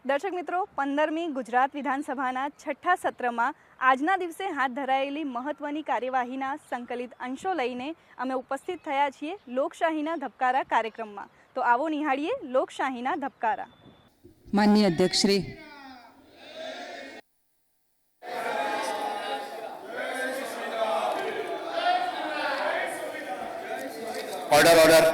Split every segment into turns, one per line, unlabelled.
દર્શક મિત્રો, 15મી ગુજરાત વિધાનસભાના છઠ્ઠા સત્રમાં આજના દિવસે હાથ ધરાયેલી મહત્વની કાર્યવાહીના સંકલિત અંશો લઈને અમે ઉપસ્થિત થયા છીએ લોકશાહીના ધબકારા કાર્યક્રમમાં. તો આવો નિહાળીએ લોકશાહીના ધબકારા.
માનનીય અધ્યક્ષ શ્રી,
ઓર્ડર.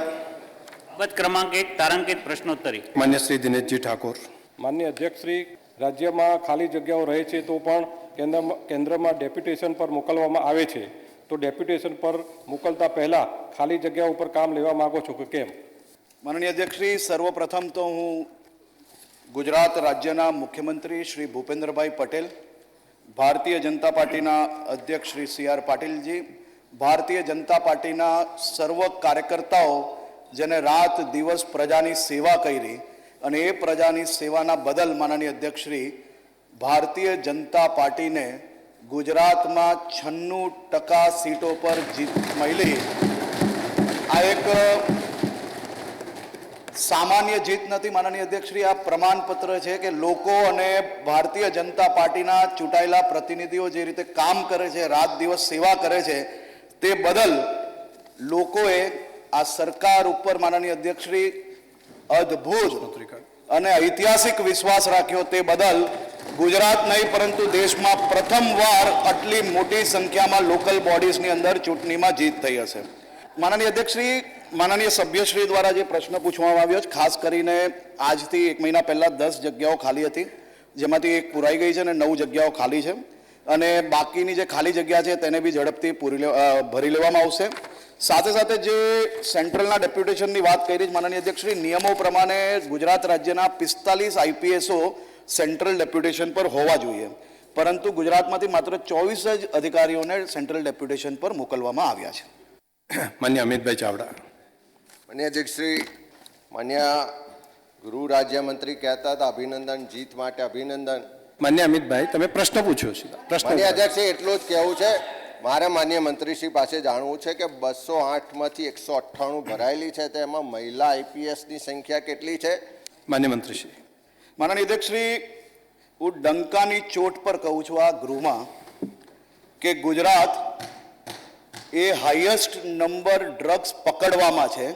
બાબત ક્રમાંક 1 તારાંકિત પ્રશ્નોત્તરી.
માન્ય શ્રી દિનેશજી ઠાકોર.
માનનીય અધ્યક્ષ શ્રી, રાજ્યમાં ખાલી જગ્યાઓ રહે છે તો પણ કેન્દ્રમાં ડેપ્યુટેશન પર મોકલવામાં આવે છે, તો ડેપ્યુટેશન પર મોકલતા પહેલા ખાલી જગ્યા ઉપર કામ લેવા માંગો છો કે કેમ?
માનનીય અધ્યક્ષ શ્રી, સર્વપ્રથમ તો હું ગુજરાત રાજ્યના મુખ્યમંત્રી શ્રી ભૂપેન્દ્રભાઈ પટેલ, ભારતીય જનતા પાર્ટીના અધ્યક્ષ શ્રી સી.આર. પાટીલજી, ભારતીય જનતા પાર્ટીના સર્વ કાર્યકર્તાઓ જેને રાત દિવસ પ્રજાની સેવા કરી અને એ પ્રજાની સેવાના બદલ માનનીય અધ્યક્ષશ્રી, ભારતીય જનતા પાર્ટીને ગુજરાતમાં 96% સીટો પર જીત મળી. આ એક સામાન્ય જીત નથી માનનીય અધ્યક્ષશ્રી, આ પ્રમાણપત્ર છે કે લોકો અને ભારતીય જનતા પાર્ટીના ચૂંટાયેલા પ્રતિનિધિઓ જે રીતે કામ કરે છે, રાત દિવસ સેવા કરે છે, તે બદલ લોકોએ આ સરકાર ઉપર માનનીય અધ્યક્ષશ્રી અદ્ભુત અને ઐતિહાસિક વિશ્વાસ રાખ્યો. તે બદલ ગુજરાત નહીં પરંતુ દેશમાં પ્રથમવાર આટલી મોટી સંખ્યામાં લોકલ બોડીઝની અંદર ચૂંટણીમાં જીત થઈ હશે. માનનીય અધ્યક્ષશ્રી, માનનીય સભ્યશ્રી દ્વારા જે પ્રશ્ન પૂછવામાં આવ્યો છે, ખાસ કરીને આજથી 1 મહિના પહેલાં 10 જગ્યાઓ ખાલી હતી, જેમાંથી 1 પૂરાઈ ગઈ છે અને 9 જગ્યાઓ ખાલી છે, અને બાકીની જે ખાલી જગ્યા છે તેને બી ઝડપથી ભરી લેવામાં આવશે. સાથે સાથે જે સેન્ટ્રલના ડેપ્યુટેશનની વાત કરી માનનીય અધ્યક્ષશ્રી, નિયમો પ્રમાણે ગુજરાત રાજ્યના 45 આઈપીએસો સેન્ટ્રલ ડેપ્યુટેશન પર હોવા જોઈએ, પરંતુ ગુજરાતમાંથી માત્ર 24 જ અધિકારીઓને સેન્ટ્રલ ડેપ્યુટેશન પર મોકલવામાં આવ્યા છે.
માન્ય અમિતભાઈ ચાવડા.
માન્ય અધ્યક્ષશ્રી, માન્ય ગૃહ રાજ્યમંત્રી કહેતા હતા અભિનંદન, જીત માટે અભિનંદન.
માન્ય અમિતભાઈ, તમે પ્રશ્ન પૂછ્યો છે.
માન્ય અધ્યક્ષશ્રી, એટલું જ કહેવું છે, મારે માન્ય મંત્રીશ્રી પાસે જાણવું છે કે 208માંથી 198 ભરાયેલી છે, તેમાં મહિલા આઈપીએસની સંખ્યા કેટલી છે?
માન્ય મંત્રીશ્રી.
માનનીય અધ્યક્ષશ્રી, હું ડંકાની ચોટ પર કહું છું આ ગૃહમાં કે ગુજરાત એ હાઈએસ્ટ નંબર ડ્રગ્સ પકડવામાં છે,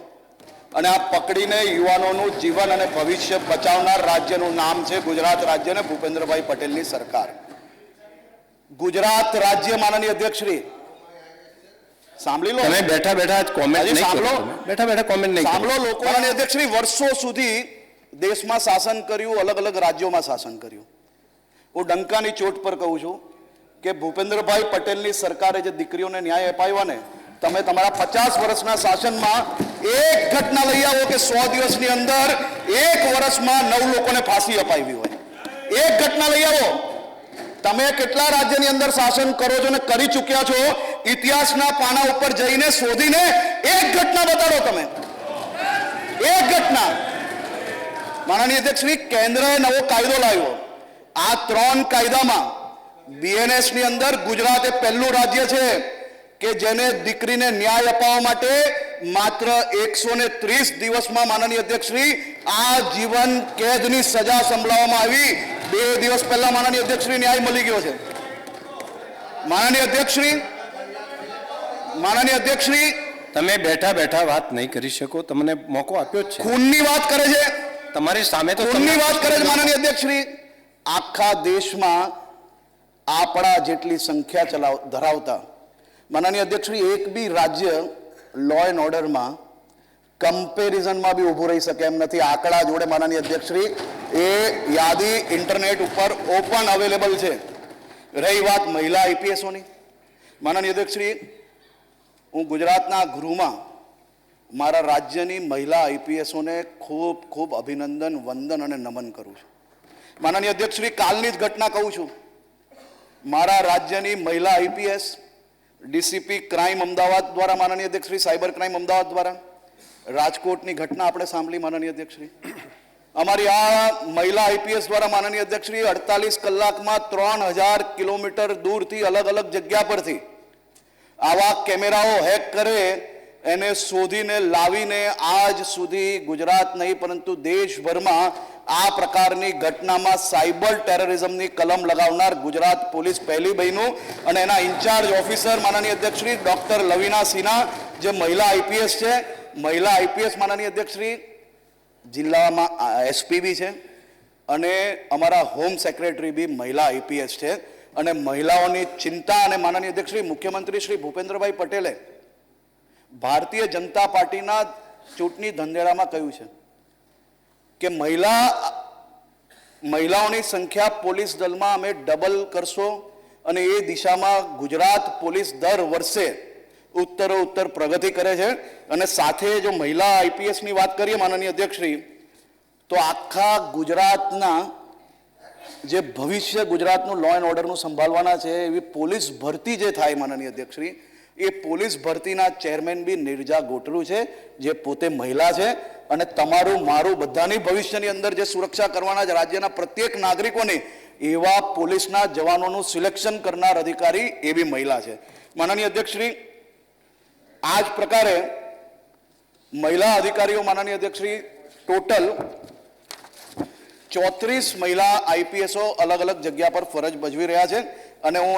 અને આ પકડીને યુવાનોનું જીવન અને ભવિષ્ય બચાવનાર રાજ્યનું નામ છે ગુજરાત રાજ્ય અને ભૂપેન્દ્રભાઈ પટેલની સરકાર. ગુજરાત રાજ્ય માનનીય અધ્યક્ષશ્રી, સાંભળી લો.
તમે બેઠા બેઠા કોમેન્ટ નહીં કરો. બેઠા બેઠા કોમેન્ટ નહીં
સાંભળો લોકો. માનનીય અધ્યક્ષશ્રી, વર્ષો સુધી દેશમાં શાસન કર્યું, અલગ અલગ રાજ્યોમાં શાસન કર્યું. હું ડંકાની ચોટ પર કહું છું કે ભૂપેન્દ્રભાઈ પટેલની સરકારે જે દીકરીઓને ન્યાય અપાવ્યો ને, તમે તમારા 50 વર્ષના શાસનમાં એક ઘટના લઈ આવો કે 100 દિવસની અંદર 1 વર્ષમાં 9 લોકોને ફાંસી અપાવી હોય. એક ઘટના લઈ આવો. તમે કેટલા રાજ્યની અંદર શાસન કરો છો અને કરી ચૂક્યા છો, ઇતિહાસના પાના ઉપર જઈને શોધીને એક ઘટના બતાડો. તમે એક ઘટના. માનનીય અધ્યક્ષશ્રી, કેન્દ્રએ નવો કાયદો લાવ્યો. આ 3 કાયદામાં બીએનએસ ની અંદર ગુજરાત એ પહેલું રાજ્ય છે કે જેને દીકરીને ન્યાય અપાવવા માટે માત્ર 130 દિવસમાં માનનીય અધ્યક્ષશ્રી આ જીવન કેદની સજા સંભળાવવામાં આવી. 2 દિવસ પહેલા માનનીય અધ્યક્ષશ્રી ન્યાય મળી ગયો છે. માનનીય અધ્યક્ષશ્રી,
તમે બેઠા બેઠા વાત નહીં કરી શકો, તમને મોકો આપ્યો જ છે.
ખૂનની વાત કરે છે,
તમારી સામે તો
ખૂનની વાત કરે છે. માનનીય અધ્યક્ષશ્રી, આખા દેશમાં આપણા જેટલી સંખ્યા ધરાવતા માનનીય અધ્યક્ષશ્રી એક બી રાજ્ય લો એન્ડ ઓર્ડરમાં કમ્પેરિઝનમાં બી ઊભું રહી શકે એમ નથી. આંકડા જોડે માનનીય અધ્યક્ષશ્રી, એ યાદી ઇન્ટરનેટ ઉપર ઓપન અવેલેબલ છે. રહી વાત મહિલા આઈપીએસોની, માનનીય અધ્યક્ષશ્રી, હું ગુજરાતના ગૃહમાં મારા રાજ્યની મહિલા આઈપીએસોને ખૂબ ખૂબ અભિનંદન, વંદન અને નમન કરું છું. માનનીય અધ્યક્ષશ્રી, કાલની જ ઘટના કહું છું. મારા રાજ્યની મહિલા આઈપીએસ ડીસીપી ક્રાઇમ અમદાવાદ દ્વારા, માનનીય અધ્યક્ષશ્રી સાયબર ક્રાઇમ અમદાવાદ દ્વારા રાજકોટની ઘટના આપણે સાંભળી. માનનીય અધ્યક્ષશ્રી, અમારી આ મહિલા આઈપીએસ દ્વારા માનનીય અધ્યક્ષશ્રી 48 કલાકમાં 3000 કિલોમીટર દૂરથી અલગ અલગ જગ્યા પરથી આવા કેમેરાઓ હેક કરે એને શોધીને લાવીને આજ સુધી ગુજરાત નહીં પરંતુ દેશભરમાં આ પ્રકારની ઘટનામાં સાયબર ટેરરિઝમની કલમ લગાવનાર ગુજરાત પોલીસ પહેલી બન્યું અને એના ઇન્ચાર્જ ઓફિસર માનનીય અધ્યક્ષશ્રી ડૉક્ટર લવીના સિન્હા જે મહિલા આઈપીએસ છે, મહિલા આઈપીએસ માનનીય અધ્યક્ષશ્રી જિલ્લામાં એસપી બી છે અને અમારા હોમ સેક્રેટરી બી મહિલા આઈપીએસ છે અને મહિલાઓની ચિંતા અને માનનીય અધ્યક્ષશ્રી મુખ્યમંત્રી શ્રી ભૂપેન્દ્રભાઈ પટેલે ભારતીય જનતા પાર્ટીના ચૂંટણી ધંધેડામાં કહ્યું છે કે મહિલાઓની સંખ્યા પોલીસ દળમાં અમે ડબલ કરશો અને એ દિશામાં ગુજરાત પોલીસ દર વર્ષે ઉત્તરોત્તર પ્રગતિ કરે છે અને સાથે જો મહિલા આઈપીએસની વાત કરીએ માનનીય અધ્યક્ષશ્રી તો આખા ગુજરાતના જે ભવિષ્ય ગુજરાતનું લો એન્ડ ઓર્ડરનું સંભાળવાના છે એવી પોલીસ ભરતી જે થાય માનનીય અધ્યક્ષશ્રી એ પોલીસ ભરતીના ચેરમેન બી નિર્જા ગોટરુ છે જે પોતે મહિલા છે અને તમારું મારું બધાની ભવિષ્યની અંદર જે સુરક્ષા કરવાના છે રાજ્યના પ્રત્યેક નાગરિકોની એવા પોલીસના જવાનોનું સિલેક્શન કરનાર અધિકારી એ બી મહિલા છે માનનીય અધ્યક્ષશ્રી આ જ પ્રકારે મહિલા અધિકારીઓ માનનીય અધ્યક્ષશ્રી ટોટલ 34 મહિલા આઈપીએસઓ અલગ અલગ જગ્યા પર ફરજ બજવી રહ્યા છે અને હું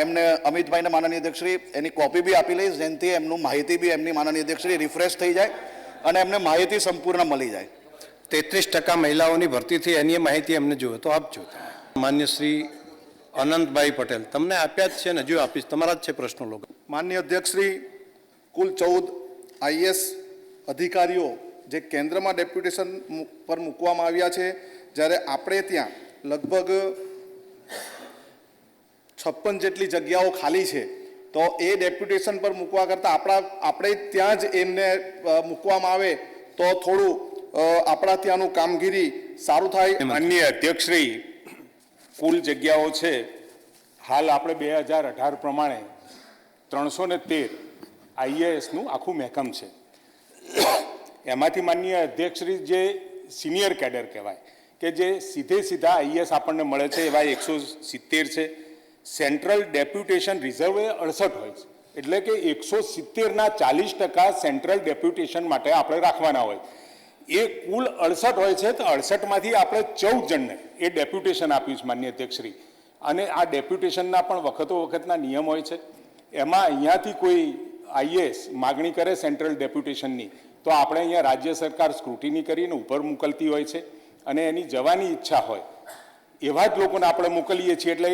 એમને અમિતભાઈને માનનીય અધ્યક્ષશ્રી એની કોપી બી આપી લઈશ જેનાથી એમનું માહિતી બી એમની માનનીય અધ્યક્ષશ્રી રિફ્રેશ થઈ જાય અને એમને માહિતી સંપૂર્ણ મળી જાય
33% મહિલાઓની ભરતીથી એની માહિતી અમને જોઈએ તો આપજો. માન્ય શ્રી અનંતભાઈ પટેલ, તમને આપ્યા જ છે ને, હજુ આપીશ, તમારા જ છે પ્રશ્નો લોકો.
માન્ય અધ્યક્ષશ્રી, કુલ 14 આઈએસ અધિકારીઓ જે કેન્દ્રમાં ડેપ્યુટેશન પર મૂકવામાં આવ્યા છે, જ્યારે આપણે ત્યાં લગભગ 56 જેટલી જગ્યાઓ ખાલી છે, તો એ ડેપ્યુટેશન પર મૂકવા કરતાં આપણે ત્યાં જ એમને મૂકવામાં આવે તો થોડું આપણા ત્યાંનું કામગીરી સારું થાય.
માનનીય અધ્યક્ષશ્રી, કુલ જગ્યાઓ છે હાલ આપણે 2018 પ્રમાણે 313 આઈએએસનું આખું મહેકમ છે. એમાંથી માનનીય અધ્યક્ષશ્રી જે સિનિયર કેડર કહેવાય કે જે સીધા આઈએએસ આપણને મળે છે એવા 170 છે. સેન્ટ્રલ ડેપ્યુટેશન રિઝર્વ 68 હોય છે, એટલે કે 170ના 40% સેન્ટ્રલ ડેપ્યુટેશન માટે આપણે રાખવાના હોય. એ કુલ 68 હોય છે, તો 68માંથી આપણે 14 જણને એ ડેપ્યુટેશન આપ્યું છે માનનીય અધ્યક્ષશ્રી. અને આ ડેપ્યુટેશનના પણ વખતના નિયમ હોય છે. એમાં અહીંયાથી કોઈ આઈએએસ માગણી કરે સેન્ટ્રલ ડેપ્યુટેશનની તો આપણે અહીંયા રાજ્ય સરકાર સ્ક્રુટિની કરીને ઉપર મોકલતી હોય છે અને એની જવાની ઈચ્છા હોય એવા જ લોકોને આપણે મોકલીએ છીએ. એટલે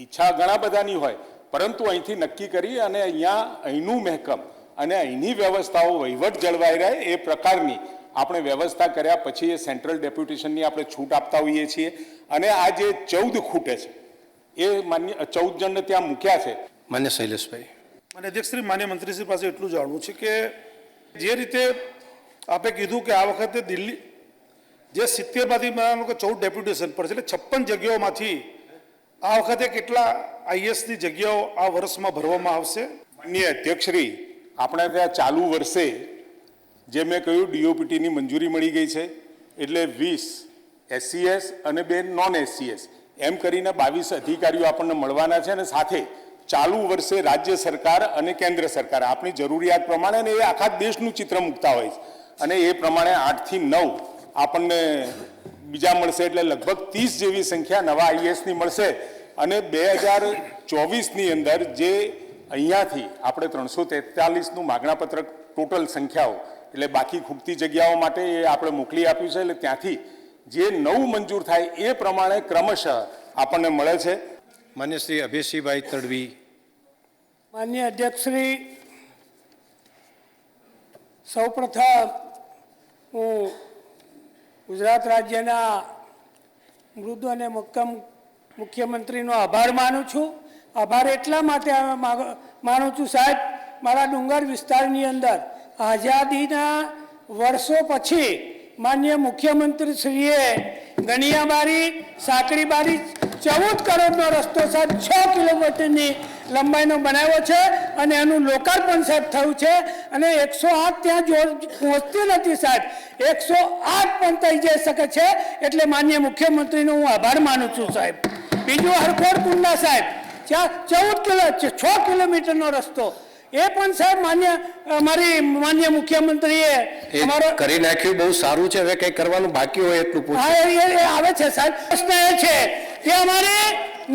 ઈચ્છા ઘણા બધાની હોય, પરંતુ અહીંથી નક્કી કરી અને અહીંનું મહેકમ અને અહીંની વ્યવસ્થાઓ વહીવટ જળવાઈ રહે એ પ્રકારની આપણે વ્યવસ્થા કર્યા પછી એ સેન્ટ્રલ ડેપ્યુટેશનની આપણે છૂટ આપતા હોઈએ છીએ. અને આ જે 14 ખૂટે છે એ માન્ય 14 જણને ત્યાં મૂક્યા છે.
માન્ય શૈલેષભાઈ.
માન્ય અધ્યક્ષશ્રી, માન્ય મંત્રીશ્રી પાસે એટલું જાણવું છે કે જે રીતે આપે કીધું કે આ વખતે દિલ્હી જે 70માંથી 14 ડેપ્યુટેશન પર છે, એટલે 56 જગ્યાઓમાંથી આ વખતે કેટલા આઈએસની જગ્યાઓ આ વર્ષમાં ભરવામાં આવશે?
માનનીય અધ્યક્ષશ્રી, આપણે ત્યાં ચાલુ વર્ષે જે મેં કહ્યું ડીઓપીટીની મંજૂરી મળી ગઈ છે, એટલે 20 એસસીએસ અને 2 નોન એસસીએસ એમ કરીને 22 અધિકારીઓ આપણને મળવાના છે. અને સાથે ચાલુ વર્ષે રાજ્ય સરકાર અને કેન્દ્ર સરકાર આપણી જરૂરિયાત પ્રમાણે અને એ આખા દેશનું ચિત્ર મૂકતા હોય છે અને એ પ્રમાણે 8 થી 9 આપણને બીજા મળશે, એટલે લગભગ 30 જેવી સંખ્યા નવા આઈએસની મળશે. અને 2024ની અંદર જે અહીંયાથી આપણે 343નું માગણાપત્રક ટોટલ સંખ્યાઓ એટલે બાકી ખૂટતી જગ્યાઓ માટે એ આપણે મોકલી આપ્યું છે. એટલે ત્યાંથી જે નવું મંજૂર થાય એ પ્રમાણે ક્રમશઃ આપણને મળે છે.
માન્ય શ્રી અભયસિંહભાઈ તડવી.
માન્ય અધ્યક્ષશ્રી, સૌપ્રથમ હું ગુજરાત રાજ્યના મૃદુ અને મક્કમ મુખ્યમંત્રીનો આભાર માનું છું. આભાર એટલા માટે માનું છું સાહેબ, મારા ડુંગર વિસ્તારની અંદર આઝાદીના વર્ષો પછી માન્ય મુખ્યમંત્રીશ્રીએ ગણિયાબારી સાંકડીબારી 14 કરોડનો રસ્તો સાહેબ 6 કિલોમીટરની લંબાઈનો બનાવ્યો છે અને એનું લોકાર્પણ સાહેબ થયું છે. અને 108 ત્યાં પહોંચતી નથી સાહેબ, 108 પણ થઈ જઈ શકે છે. એટલે માન્ય મુખ્યમંત્રીનો હું આભાર માનું છું સાહેબ. બીજું હરખોડ કુંડા સાહેબ, ત્યાં 6 કિલોમીટરનો રસ્તો એ પણ સાહેબ માન્ય મુખ્યમંત્રીએ
એ કરી નાખ્યું, બહુ સારું છે. હવે કઈ કરવાનું બાકી હોય એટલું પૂછો.
હા, એ આવે છે સાહેબ. પ્રશ્ન એ છે કે અમારે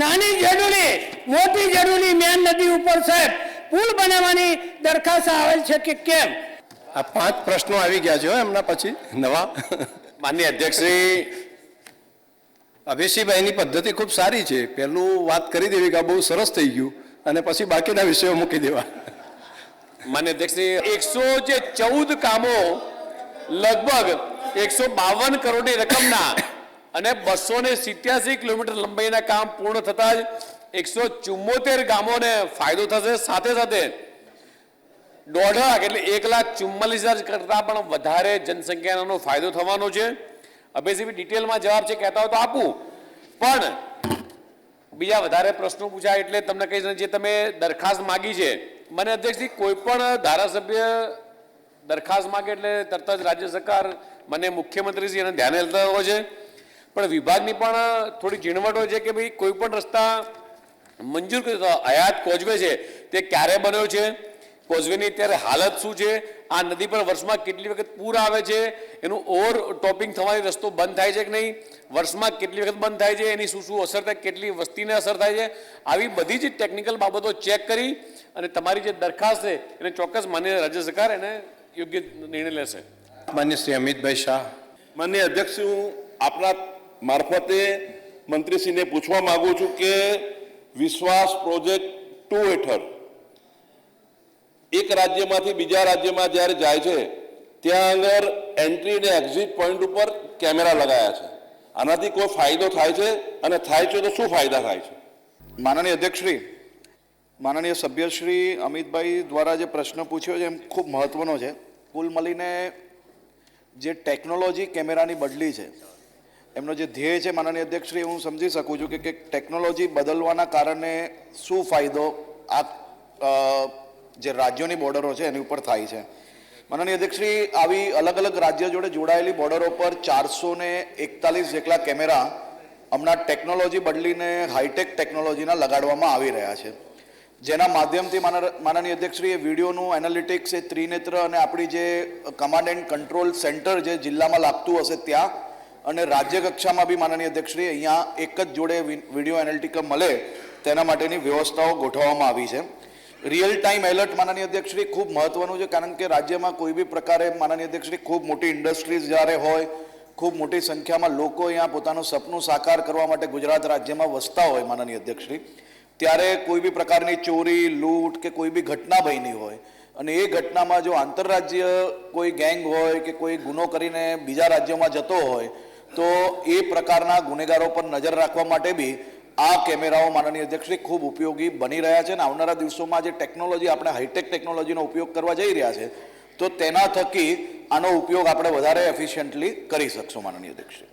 નાની જડુલી મોટી જડુલી મેન નદી ઉપર સાહેબ પુલ બનાવવાની દરખાસ્ત આવેલ છે કે કેમ?
આ 5 પ્રશ્નો આવી ગયા છે હો એમના પછી નવા. માનનીય અધ્યક્ષશ્રી, અભયસિંહભાઈની પદ્ધતિ ખૂબ સારી છે. પહેલું વાત કરી દેવી કે બહુ સરસ થઈ ગયું અને પછી બાકીના વિષયો મૂકી દેવા.
માન્ય અધ્યક્ષશ્રી, 114 કામો લગભગ 152 કરોડની રકમના અને 287 કિલોમીટર લંબાઈના કામ પૂર્ણ થતા જ 174 ગામોને ફાયદો થશે. સાથે સાથે 1.5 લાખ એટલે 1,44,000 કરતા પણ વધારે જનસંખ્યાનો ફાયદો થવાનો છે. અભયસિંહ ડિટેલમાં જવાબ છે કહેતા હોય તો આપું, પણ બીજા વધારે પ્રશ્નો પૂછાય એટલે તમને કહીશ. જે તમે દરખાસ્ત માગી છે, મને અધ્યક્ષજી કોઈ પણ ધારાસભ્ય દરખાસ્ત માગે એટલે તરત જ રાજ્ય સરકાર મને મુખ્યમંત્રીશ્રી એને ધ્યાને લેતા હોય છે, પણ વિભાગની પણ થોડી ઝીણવટ હોય છે કે ભાઈ કોઈ પણ રસ્તા મંજૂર કર્યો. હયાત કોઝવે છે તે ક્યારે બન્યો છે, કોઝવેની અત્યારે હાલત શું છે, આ નદી પર વર્ષમાં કેટલી વખત પૂર આવે છે, એનું ઓવર ટોપિંગ થવાની રસ્તો બંધ થાય છે કે નહીં, વર્ષમાં કેટલી વખત બંધ થાય છે, એની શું શું અસર થાય, કેટલી વસ્તીને અસર થાય છે, આવી બધી જ ટેકનિકલ બાબતો ચેક કરી અને તમારી જે દરખાસ્ત છે એને ચોક્કસ માન્ય રાજ્ય સરકાર એને યોગ્ય નિર્ણય લેશે.
માન્ય શ્રી અમિતભાઈ શાહ.
માનનીય અધ્યક્ષ, હું આપના મારફતે મંત્રીશ્રીને પૂછવા માંગુ છું કે વિશ્વાસ પ્રોજેક્ટ 2 હેઠળ એક રાજ્યમાંથી બીજા રાજ્યમાં જ્યારે જાય છે ત્યાં આગળ એન્ટ્રી અને એક્ઝિટ પોઈન્ટ ઉપર કેમેરા લગાયા છે. આનાથી કોઈ ફાયદો થાય છે અને થાય છે તો શું ફાયદા થાય છે?
માનનીય અધ્યક્ષશ્રી, માનનીય સભ્યશ્રી અમિતભાઈ દ્વારા જે પ્રશ્ન પૂછ્યો છે એમ ખૂબ મહત્વનો છે. કુલ મળીને જે ટેકનોલોજી કેમેરાની બદલી છે એમનો જે ધ્યેય છે માનનીય અધ્યક્ષશ્રી, હું સમજી શકું છું કે ટેકનોલોજી બદલવાના કારણે શું ફાયદો આ જે રાજ્યોની બોર્ડરો છે એની ઉપર થાય છે. માનનીય અધ્યક્ષશ્રી, આવી અલગ અલગ રાજ્ય જોડે જોડાયેલી બોર્ડરો પર 441 જેટલા કેમેરા હમણાં ટેકનોલોજી બદલીને હાઈટેક ટેકનોલોજીના લગાડવામાં આવી રહ્યા છે, જેના માધ્યમથી માનનીય અધ્યક્ષશ્રી એ વિડીયોનું એનાલિટિક્સ એ ત્રિનેત્ર અને આપણી જે કમાન્ડ એન્ડ કંટ્રોલ સેન્ટર જે જિલ્લામાં લાગતું હશે ત્યાં અને રાજ્ય કક્ષામાં બી માનનીય અધ્યક્ષશ્રી અહીંયા એક જ જોડે વિડીયો એનાલિટિક્સ મળે તેના માટેની વ્યવસ્થાઓ ગોઠવવામાં આવી છે. રિયલ ટાઈમ એલર્ટ માનનીય અધ્યક્ષશ્રી ખૂબ મહત્વનું છે, કારણ કે રાજ્યમાં કોઈ બી પ્રકારે માનનીય અધ્યક્ષશ્રી ખૂબ મોટી ઇન્ડસ્ટ્રીઝ જ્યારે હોય, ખૂબ મોટી સંખ્યામાં લોકો અહીંયા પોતાનું સપનું સાકાર કરવા માટે ગુજરાત રાજ્યમાં વસતા હોય માનનીય અધ્યક્ષશ્રી, ત્યારે કોઈ બી પ્રકારની ચોરી, લૂંટ કે કોઈ બી ઘટના બની હોય અને એ ઘટનામાં જો આંતરરાજ્ય કોઈ ગેંગ હોય કે કોઈ ગુનો કરીને બીજા રાજ્યોમાં જતો હોય તો એ પ્રકારના ગુનેગારો પર નજર રાખવા માટે બી આ કેમેરાઓ માનનીય અધ્યક્ષશ્રી ખૂબ ઉપયોગી બની રહ્યા છે. અને આવનારા દિવસોમાં જે ટેકનોલોજી આપણે હાઈટેક ટેકનોલોજીનો ઉપયોગ કરવા જઈ રહ્યા છે તો તેના થકી આનો ઉપયોગ આપણે વધારે એફિશિયન્ટલી કરી શકશું. માનનીય અધ્યક્ષશ્રી,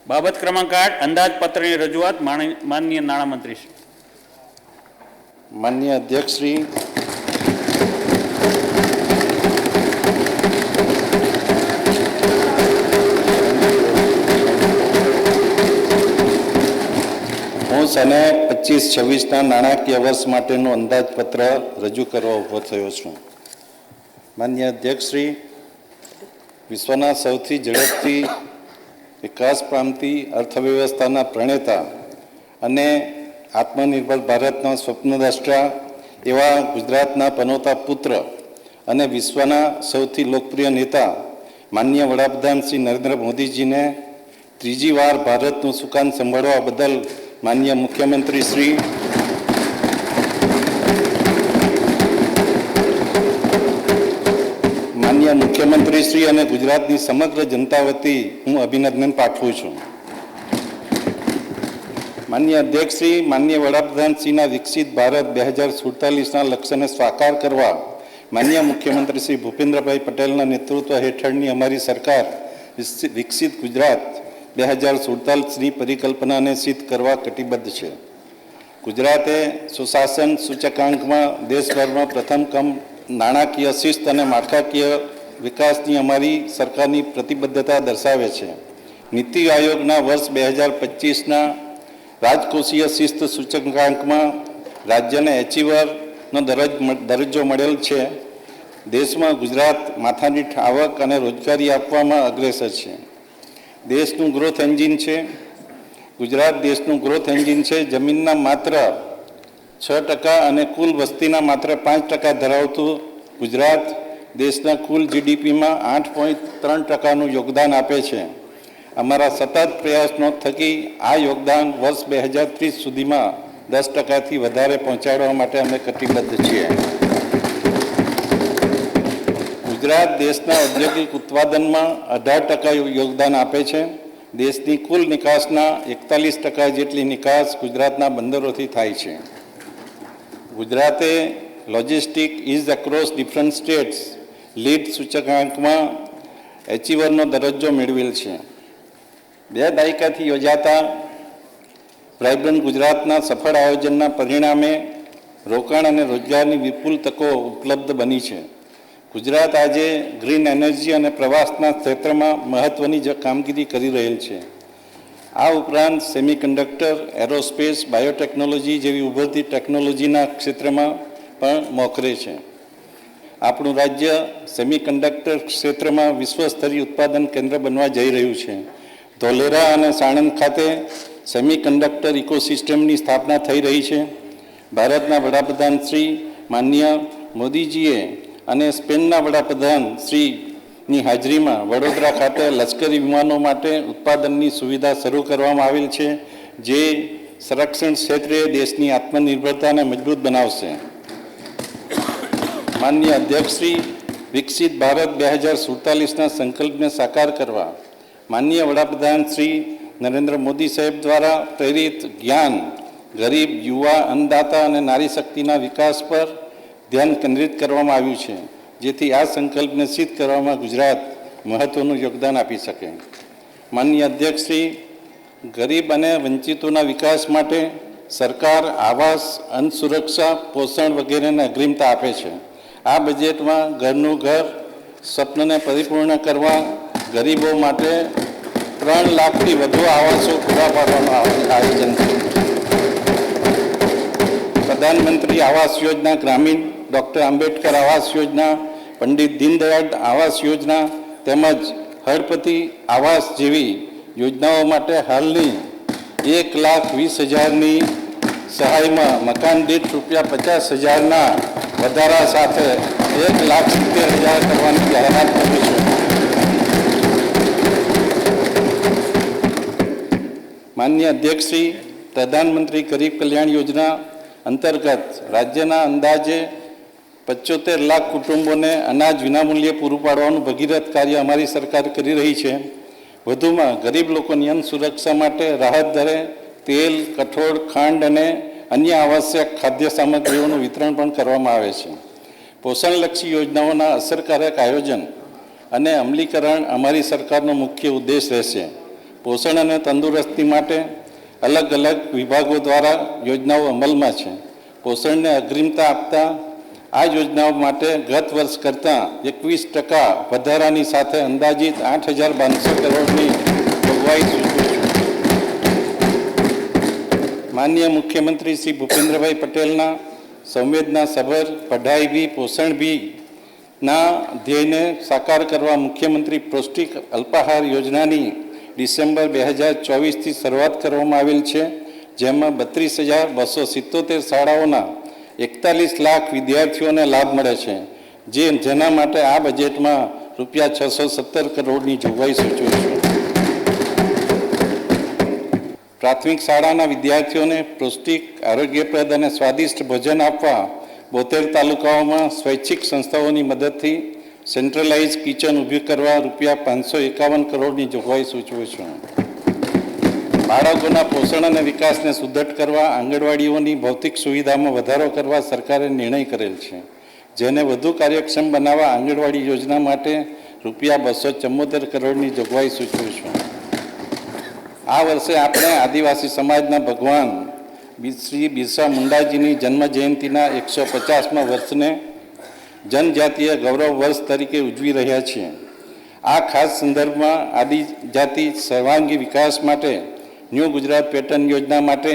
બાબત ક્રમાંક 8 અંદાજપત્રની રજૂઆત માનનીય નાણામંત્રી શ્રી.
માનનીય અધ્યક્ષશ્રી, હું સને 25-26ના નાણાકીય વર્ષ માટેનું અંદાજપત્ર રજૂ કરવા ઊભો થયો છું. માનનીય અધ્યક્ષશ્રી, વિશ્વના સૌથી ઝડપથી વિકાસ પામતી અર્થવ્યવસ્થાના પ્રણેતા અને આત્મનિર્ભર ભારતના સ્વપ્નદ્રષ્ટા એવા ગુજરાતના પનોતા પુત્ર અને વિશ્વના સૌથી લોકપ્રિય નેતા માનનીય વડાપ્રધાન શ્રી નરેન્દ્ર મોદીજીને ત્રીજી વાર ભારતનું સુકાન સંભાળવા બદલ માનનીય મુખ્યમંત્રી શ્રી અને ગુજરાતની સમગ્ર જનતા વતી હું અભિનંદન પાઠવું છું. માનનીય અધ્યક્ષશ્રી, માનનીય વડાપ્રધાનશ્રીના વિકસિત ભારત 2047ના લક્ષ્યને સાકાર કરવા માનનીય મુખ્યમંત્રી શ્રી ભૂપેન્દ્રભાઈ પટેલના નેતૃત્વ હેઠળની અમારી સરકાર વિકસિત ગુજરાત 2047ની પરિકલ્પનાને સિદ્ધ કરવા કટિબદ્ધ છે. ગુજરાતે સુશાસન સૂચકાંકમાં દેશભરમાં પ્રથમ ક્રમ, નાણાકીય શિસ્ત અને માળખાકીય વિકાસની અમારી સરકારની પ્રતિબદ્ધતા દર્શાવે છે. નીતિ આયોગના વર્ષ 2025ના રાજકોષીય શિસ્ત સૂચકાંકમાં રાજ્યને એચીવર નો દરજ્જો મળેલ છે. દેશમાં ગુજરાત માથાદીઠ આવક અને રોજગારી આપવામાં અગ્રેસર છે. દેશનું ગ્રોથ એન્જિન છે. ગુજરાત દેશનું ગ્રોથ એન્જિન છે. જમીનના માત્ર 6% અને કુલ વસ્તીના માત્ર 5% ધરાવતું ગુજરાત દેશના કુલ જીડીપીમાં 8.3%નું યોગદાન આપે છે. અમારા સતત પ્રયાસનો થકી આ યોગદાન વર્ષ 2030 સુધીમાં 10%થી વધારે પહોંચાડવા માટે અમે કટિબદ્ધ છીએ. ગુજરાત દેશના ઔદ્યોગિક ઉત્પાદનમાં 18% યોગદાન આપે છે. દેશની કુલ નિકાસના 41% જેટલી નિકાસ ગુજરાતના બંદરોથી થાય છે. ગુજરાતે logistic ease across different states lead સૂચકાંકમાં એચીવરનો દરજ્જો મેળવેલ છે. 2 દાયકાથી યોજાતા વાઇબ્રન્ટ ગુજરાતના સફળ આયોજનના પરિણામે રોકાણ અને રોજગારની વિપુલ તકો ઉપલબ્ધ બની છે. ગુજરાત આજે ગ્રીન એનર્જી અને પ્રવાસના ક્ષેત્રમાં મહત્ત્વની કામગીરી કરી રહેલ છે. આ ઉપરાંત સેમિકન્ડક્ટર, એરોસ્પેસ, બાયોટેકનોલોજી જેવી ઉભરતી ટેકનોલોજીના ક્ષેત્રમાં પણ મોખરે છે. આપણું રાજ્ય સેમિકન્ડક્ટર ક્ષેત્રમાં વિશ્વસ્તરીય ઉત્પાદન કેન્દ્ર બનવા જઈ રહ્યું છે. ધોલેરા અને સાણંદ ખાતે સેમિકન્ડક્ટર ઇકોસિસ્ટમની સ્થાપના થઈ રહી છે. ભારતના વડાપ્રધાન શ્રી માનનીય મોદીજીએ અને સ્પેનના વડાપ્રધાન શ્રીની હાજરીમાં વડોદરા ખાતે લશ્કરી વિમાનો માટે ઉત્પાદનની સુવિધા શરૂ કરવામાં આવેલ છે, જે સંરક્ષણ ક્ષેત્રે દેશની આત્મનિર્ભરતાને મજબૂત બનાવશે. માનનીય અધ્યક્ષશ્રી વિકસિત ભારત 2047ના સંકલ્પને સાકાર કરવા માનનીય વડાપ્રધાન શ્રી નરેન્દ્ર મોદી સાહેબ દ્વારા પ્રેરિત જ્ઞાન, ગરીબ, યુવા, અન્નદાતા અને નારી શક્તિના વિકાસ પર ધ્યાન કેન્દ્રિત કરવામાં આવ્યું છે, જેથી આ સંકલ્પને સિદ્ધ કરવામાં ગુજરાત મહત્ત્વનું યોગદાન આપી શકે. માનનીય અધ્યક્ષશ્રી, ગરીબ અને વંચિતોના વિકાસ માટે સરકાર આવાસ, અન્ન સુરક્ષા, પોષણ વગેરેને અગ્રિમતા આપે છે. આ બજેટમાં ઘરનું ઘર સ્વપ્નને પરિપૂર્ણ કરવા ગરીબો માટે 3 લાખથી વધુ આવાસો પૂરા પાડવાનું આયોજન છે. પ્રધાનમંત્રી આવાસ યોજના ગ્રામીણ, ડૉક્ટર આંબેડકર આવાસ યોજના, પંડિત દીનદયાળ આવાસ યોજના તેમજ હળપતિ આવાસ જેવી યોજનાઓ માટે હાલની 1,20,000ની સહાયમાં મકાન દીઠ ₹50,000ના વધારા સાથે 1,70,000 કરવાની જાહેરાત કરી છે. માનનીય અધ્યક્ષશ્રી, પ્રધાનમંત્રી ગરીબ કલ્યાણ યોજના અંતર્ગત રાજ્યના અંદાજે 75 લાખ કુટુંબોને અનાજ વિનામૂલ્યે પૂરું પાડવાનું ભગીરથ કાર્ય અમારી સરકાર કરી રહી છે. વધુમાં ગરીબ લોકોની અન્ન સુરક્ષા માટે રાહત દરે તેલ, કઠોળ, ખાંડ અને અન્ય આવશ્યક ખાદ્ય સામગ્રીઓનું વિતરણ પણ કરવામાં આવે છે. પોષણલક્ષી યોજનાઓના અસરકારક આયોજન અને અમલીકરણ અમારી સરકારનો મુખ્ય ઉદ્દેશ રહેશે. પોષણ અને તંદુરસ્તી માટે અલગ અલગ વિભાગો દ્વારા યોજનાઓ અમલમાં છે. પોષણને અગ્રિમતા આપતા આ યોજનાઓ માટે ગત વર્ષ કરતાં 21% વધારાની સાથે અંદાજિત 8,200 કરોડની જોગવાઈ સૂચવું છું. માનનીય મુખ્યમંત્રી શ્રી ભૂપેન્દ્રભાઈ પટેલના સંવેદનાસભર પઢાઈ ભી પોષણ ભીના ધ્યેયને સાકાર કરવા મુખ્યમંત્રી પૌષ્ટિક અલ્પાહાર યોજનાની ડિસેમ્બર 2024થી શરૂઆત કરવામાં આવેલ છે, જેમાં 32,277 શાળાઓના 41 લાખ વિદ્યાર્થીઓને લાભ મળે છે, જેના માટે આ બજેટમાં ₹617 કરોડની જોગવાઈ સૂચવે છે. પ્રાથમિક શાળાના વિદ્યાર્થીઓને પૌષ્ટિક, આરોગ્યપ્રદ અને સ્વાદિષ્ટ ભોજન આપવા 72 તાલુકાઓમાં સ્વૈચ્છિક સંસ્થાઓની મદદથી સેન્ટ્રલાઇઝ કિચન ઊભી કરવા ₹551 કરોડની જોગવાઈ સૂચવે છે. બાળકોના પોષણ અને વિકાસને સુદૃઢ કરવા આંગણવાડીઓની ભૌતિક સુવિધામાં વધારો કરવા સરકારે નિર્ણય કરેલ છે, જેને વધુ કાર્યક્ષમ બનાવવા આંગણવાડી યોજના માટે ₹274 કરોડની જોગવાઈ સૂચવે છે. આ વર્ષે આપણે આદિવાસી સમાજના ભગવાન શ્રી બિરસા મુંડાજીની જન્મ જયંતિના 150મા વર્ષને જનજાતીય ગૌરવ વર્ષ તરીકે ઉજવી રહ્યા છીએ. આ ખાસ સંદર્ભમાં આદિજાતિ સર્વાંગી વિકાસ માટે ન્યૂ ગુજરાત પેટર્ન યોજના માટે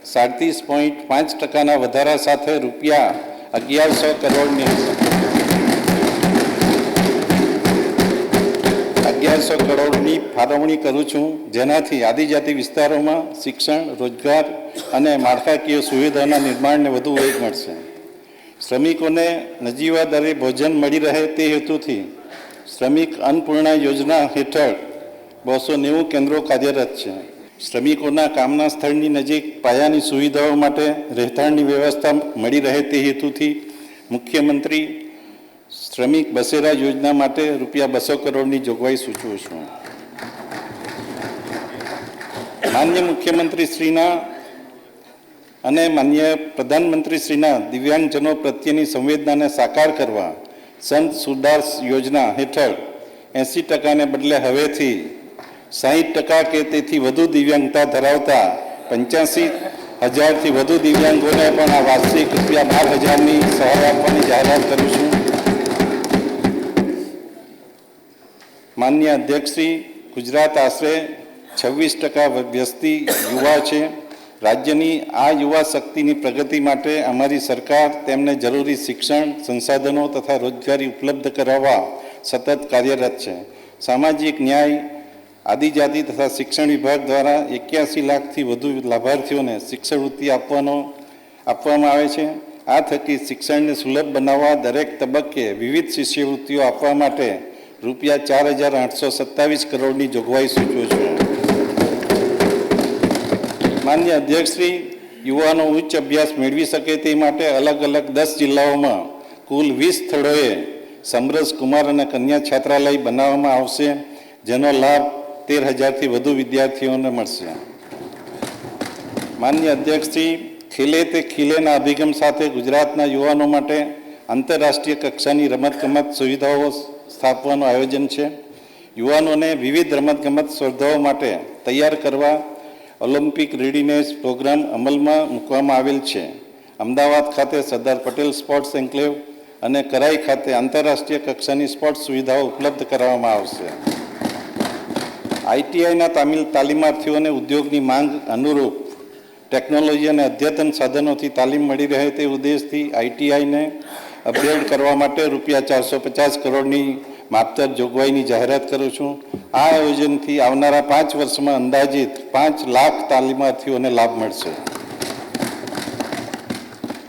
37.5%ના વધારા સાથે 1100 કરોડની ફાળવણી કરું છું, જેનાથી આદિજાતિ વિસ્તારોમાં શિક્ષણ, રોજગાર અને માળખાકીય સુવિધાના નિર્માણને વધુ વેગ મળશે. શ્રમિકોને નજીવા દરે ભોજન મળી રહે તે હેતુથી શ્રમિક અન્નપૂર્ણા યોજના હેઠળ 290 કેન્દ્રો કાર્યરત છે. શ્રમિકોના કામના સ્થળની નજીક પાયાની સુવિધાઓ માટે રહેઠાણની વ્યવસ્થા મળી રહે તે હેતુથી મુખ્યમંત્રી શ્રમિક બસેરા યોજના માટે ₹200 કરોડની જોગવાઈ સૂચવું છું. માન્ય મુખ્યમંત્રીશ્રીના અને માન્ય પ્રધાનમંત્રીશ્રીના દિવ્યાંગજનો પ્રત્યેની સંવેદનાને સાકાર કરવા સંત સુરદાસ યોજના હેઠળ 80% બદલે હવેથી 60% કે તેથી વધુ દિવ્યાંગતા ધરાવતા 85,000થી વધુ દિવ્યાંગોને પણ આ વાર્ષિક ₹12,000ની સહાય આપવાની જાહેરાત કરું છું. માન્ય અધ્યક્ષશ્રી, ગુજરાત આશરે 26% વસ્તી યુવા છે. રાજ્યની આ યુવા શક્તિની પ્રગતિ માટે અમારી સરકાર તેમને જરૂરી શિક્ષણ, સંસાધનો તથા રોજગારી ઉપલબ્ધ કરાવવા સતત કાર્યરત છે. સામાજિક ન્યાય, આદિજાતિ તથા શિક્ષણ વિભાગ દ્વારા 81 લાખથી વધુ લાભાર્થીઓને શિક્ષણવૃત્તિ આપવામાં આવે છે. આ થકી શિક્ષણને સુલભ બનાવવા દરેક તબક્કે વિવિધ શિષ્યવૃત્તિઓ આપવા માટે ₹4,827 કરોડની જોગવાઈ સૂચવું છું. માન્ય અધ્યક્ષશ્રી, યુવાનો ઉચ્ચ અભ્યાસ મેળવી શકે તે માટે અલગ અલગ 10 જિલ્લાઓમાં કુલ 20 સ્થળોએ સમરસ કુમાર અને કન્યા છાત્રાલય બનાવવામાં આવશે, જેનો લાભ 13,000થી વધુ વિદ્યાર્થીઓને મળશે. માન્ય અધ્યક્ષશ્રી, ખેલે તે ખીલેના અભિગમ સાથે ગુજરાતના યુવાનો માટે આંતરરાષ્ટ્રીય કક્ષાની રમતગમત સુવિધાઓ સ્થાપવાનું આયોજન છે. યુવાનોને વિવિધ રમતગમત સ્પર્ધાઓ માટે તૈયાર કરવા ઓલિમ્પિક રેડીનેસ પ્રોગ્રામ અમલમાં મૂકવામાં આવેલ છે. અમદાવાદ ખાતે સરદાર પટેલ સ્પોર્ટ્સ એન્ક્લેવ અને કરાઈ ખાતે આંતરરાષ્ટ્રીય કક્ષાની સ્પોર્ટ્સ સુવિધાઓ ઉપલબ્ધ કરાવવામાં આવશે. આઈટીઆઈના તાલીમાર્થીઓને ઉદ્યોગની માંગ અનુરૂપ ટેકનોલોજી અને અદ્યતન સાધનોથી તાલીમ મળી રહે તે ઉદ્દેશથી આઈટીઆઈને અપગ્રેડ કરવા માટે ₹450 કરોડની માપતર જોગવાઈની જાહેરાત કરું છું. આ આયોજનથી આવનારા 5 વર્ષમાં અંદાજિત 5 લાખ તાલીમાર્થીઓને લાભ મળશે.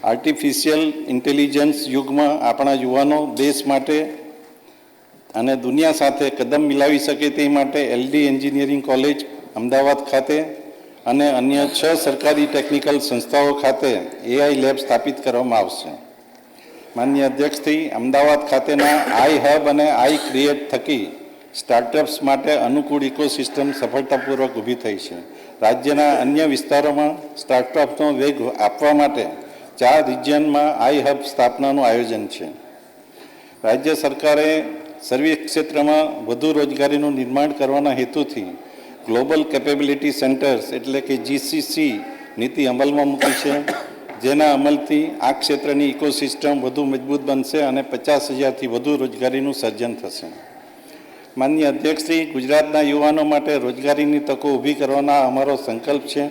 આર્ટિફિશિયલ ઇન્ટેલિજન્સ યુગમાં આપણા યુવાનો દેશ માટે અને દુનિયા સાથે કદમ મિલાવી શકે તે માટે એલડી એન્જિનિયરિંગ કોલેજ અમદાવાદ ખાતે અને અન્ય 6 સરકારી ટેકનિકલ સંસ્થાઓ ખાતે એઆઈ લેબ સ્થાપિત કરવામાં આવશે. માન્ય અધ્યક્ષશ્રી, અમદાવાદ ખાતેના આઈ હબ અને આઈ ક્રિએટ થકી સ્ટાર્ટઅપ્સ માટે અનુકૂળ ઇકોસિસ્ટમ સફળતાપૂર્વક ઊભી થઈ છે. રાજ્યના અન્ય વિસ્તારોમાં સ્ટાર્ટઅપનો વેગ આપવા માટે 4 રિજિયનમાં આઈ હબ સ્થાપનાનું આયોજન છે. રાજ્ય સરકારે સર્વિસ ક્ષેત્રમાં વધુ રોજગારીનું નિર્માણ કરવાના હેતુથી ગ્લોબલ કેપેબિલિટી સેન્ટર્સ એટલે કે જીસીસી નીતિ અમલમાં મૂકી છે, જેના અમલથી આ ક્ષેત્રની ઇકોસિસ્ટમ વધુ મજબૂત બનશે અને 50,000થી વધુ રોજગારીનું સર્જન થશે. માન્ય અધ્યક્ષશ્રી, ગુજરાતના યુવાનો માટે રોજગારીની તકો ઊભી કરવાના અમારો સંકલ્પ છે.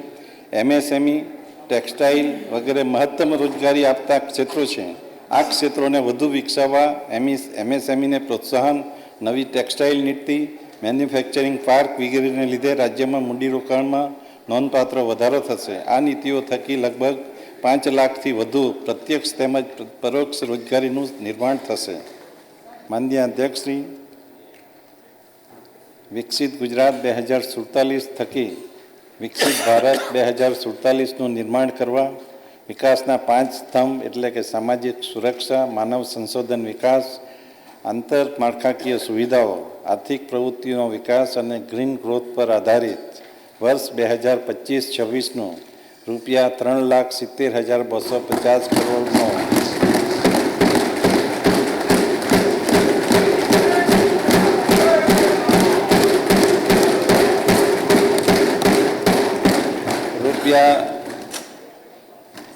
એમએસએમઈ, ટેક્સટાઇલ વગેરે મહત્તમ રોજગારી આપતા ક્ષેત્રો છે. આ ક્ષેત્રોને વધુ વિકસાવવા એમએસએમઈને પ્રોત્સાહન, નવી ટેક્સટાઇલ નીતિ, મેન્યુફેક્ચરિંગ પાર્ક વગેરેને લીધે રાજ્યમાં મૂડીરોકાણમાં નોંધપાત્ર વધારો થશે. આ નીતિઓ થકી લગભગ 5 લાખથી વધુ પ્રત્યક્ષ તેમજ પરોક્ષ રોજગારીનું નિર્માણ થશે. માન્ય અધ્યક્ષશ્રી, વિકસિત ગુજરાત 2047 થકી વિકસિત ભારત 2047નું નિર્માણ કરવા વિકાસના 5 સ્તંભ એટલે કે સામાજિક સુરક્ષા, માનવ સંશોધન વિકાસ, આંતરમાળખાકીય સુવિધાઓ, આર્થિક પ્રવૃત્તિનો વિકાસ અને ગ્રીન ગ્રોથ પર આધારિત વર્ષ 2025-26નું ₹3,70,250 કરોડનો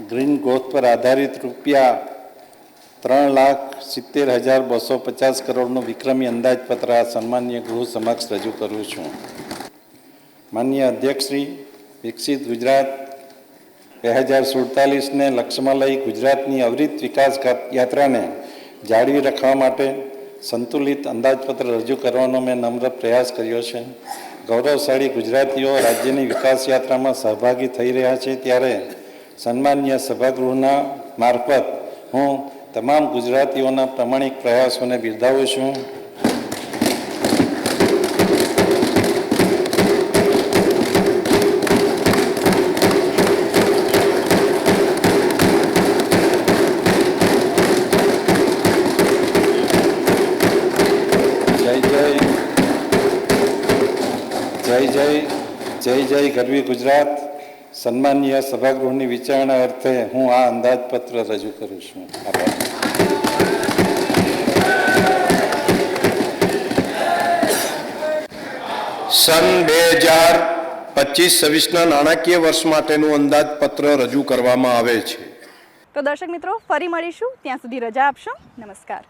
ગ્રીન ગ્રોથ પર આધારિત ₹3,70,250 કરોડનું વિક્રમી અંદાજપત્ર આ સન્માનીય ગૃહ સમક્ષ રજૂ કરું છું. માનનીય અધ્યક્ષશ્રી, વિકસિત ગુજરાત 2047ને લક્ષ્યમાં લઈ ગુજરાતની અવિરત વિકાસ યાત્રાને જાળવી રાખવા માટે સંતુલિત અંદાજપત્ર રજૂ કરવાનો મેં નમ્ર પ્રયાસ કર્યો છે. ગૌરવશાળી ગુજરાતીઓ રાજ્યની વિકાસ યાત્રામાં સહભાગી થઈ રહ્યા છે ત્યારે સન્માનીય સભાગૃહના મારફત હું તમામ ગુજરાતીઓના પ્રમાણિક પ્રયાસોને બિરદાવું છું. જય જય ગરવી ગુજરાત. સન્માનીય સભાગૃહની વિચારણા અર્થે હું આ અંદાજપત્ર રજૂ કરું છું. આભાર.
સન 2025-26ના નાણાકીય વર્ષ માટેનું અંદાજપત્ર રજૂ કરવામાં આવે છે.
તો દર્શક મિત્રો, ફરી મળીશું. ત્યાં સુધી રજા આપશો. નમસ્કાર.